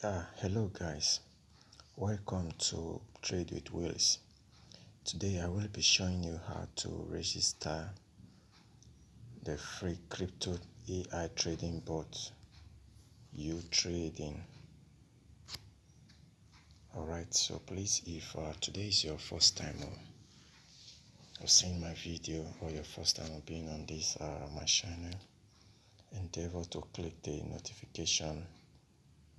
Hello guys, welcome to Trade with Wills. Today I will be showing you how to register the free crypto AI trading bot uTrading. Alright, so please, if today is your first time of seeing my video, or your first time of being on this my channel, endeavor to click the notification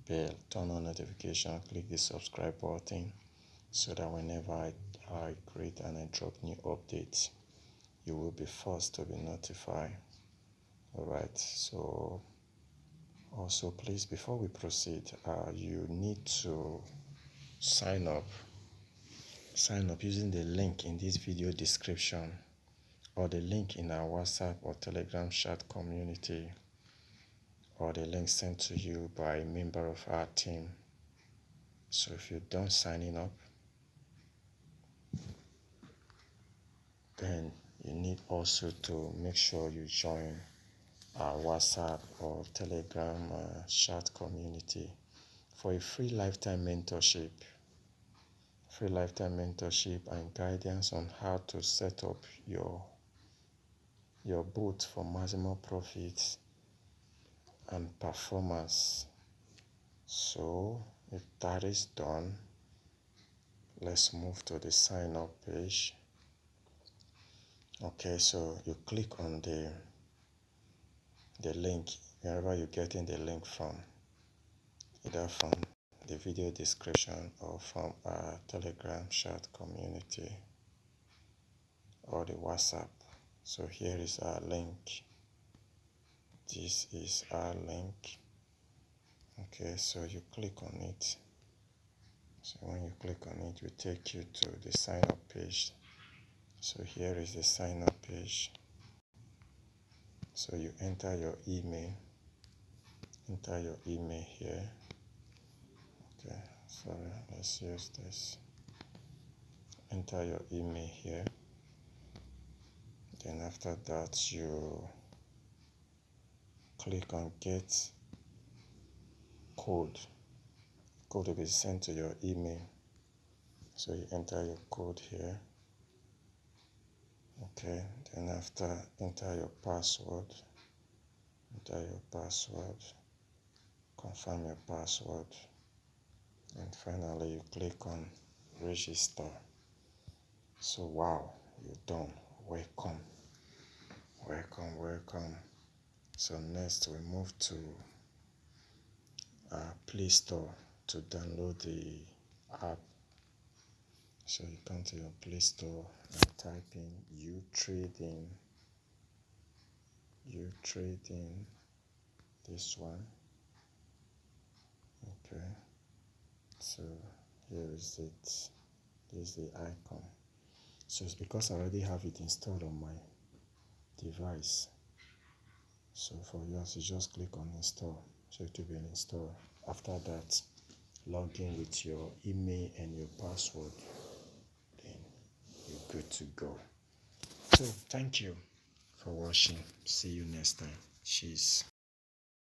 bell, turn on notification, click the subscribe button, so that whenever I create and I drop new updates, you will be first to be notified. Alright, so also please, before we proceed, you need to sign up using the link in this video description, or the link in our WhatsApp or Telegram chat community, or the link sent to you by a member of our team. So if you're done signing up, then you need also to make sure you join our WhatsApp or Telegram chat community for a free lifetime mentorship and guidance on how to set up your bot for maximum profits and performance. So if that is done, let's move to the sign up page. Okay, so you click on the link wherever you're getting the link from, either from the video description or from our Telegram chat community or the WhatsApp. So here is our link. This is our link. Okay, so you click on it. So when you click on it, it will take you to the sign up page. So here is the sign up page. So you enter your email here. Okay, sorry, let's use this. Enter your email here. Then after that, you click on get code. Code will be sent to your email. So you enter your code here. Okay, then after, enter your password. Confirm your password, and finally you click on register. So wow, you're done. Welcome. So next we move to Play Store to download the app. So you come to your Play Store and type in uTrading, this one. Okay, so here is it. This is the icon. So it's because I already have it installed on my device. So for yours, you just click on install. So it will be installed. After that, log in with your email and your password. Then you're good to go. So thank you for watching. See you next time. Cheers.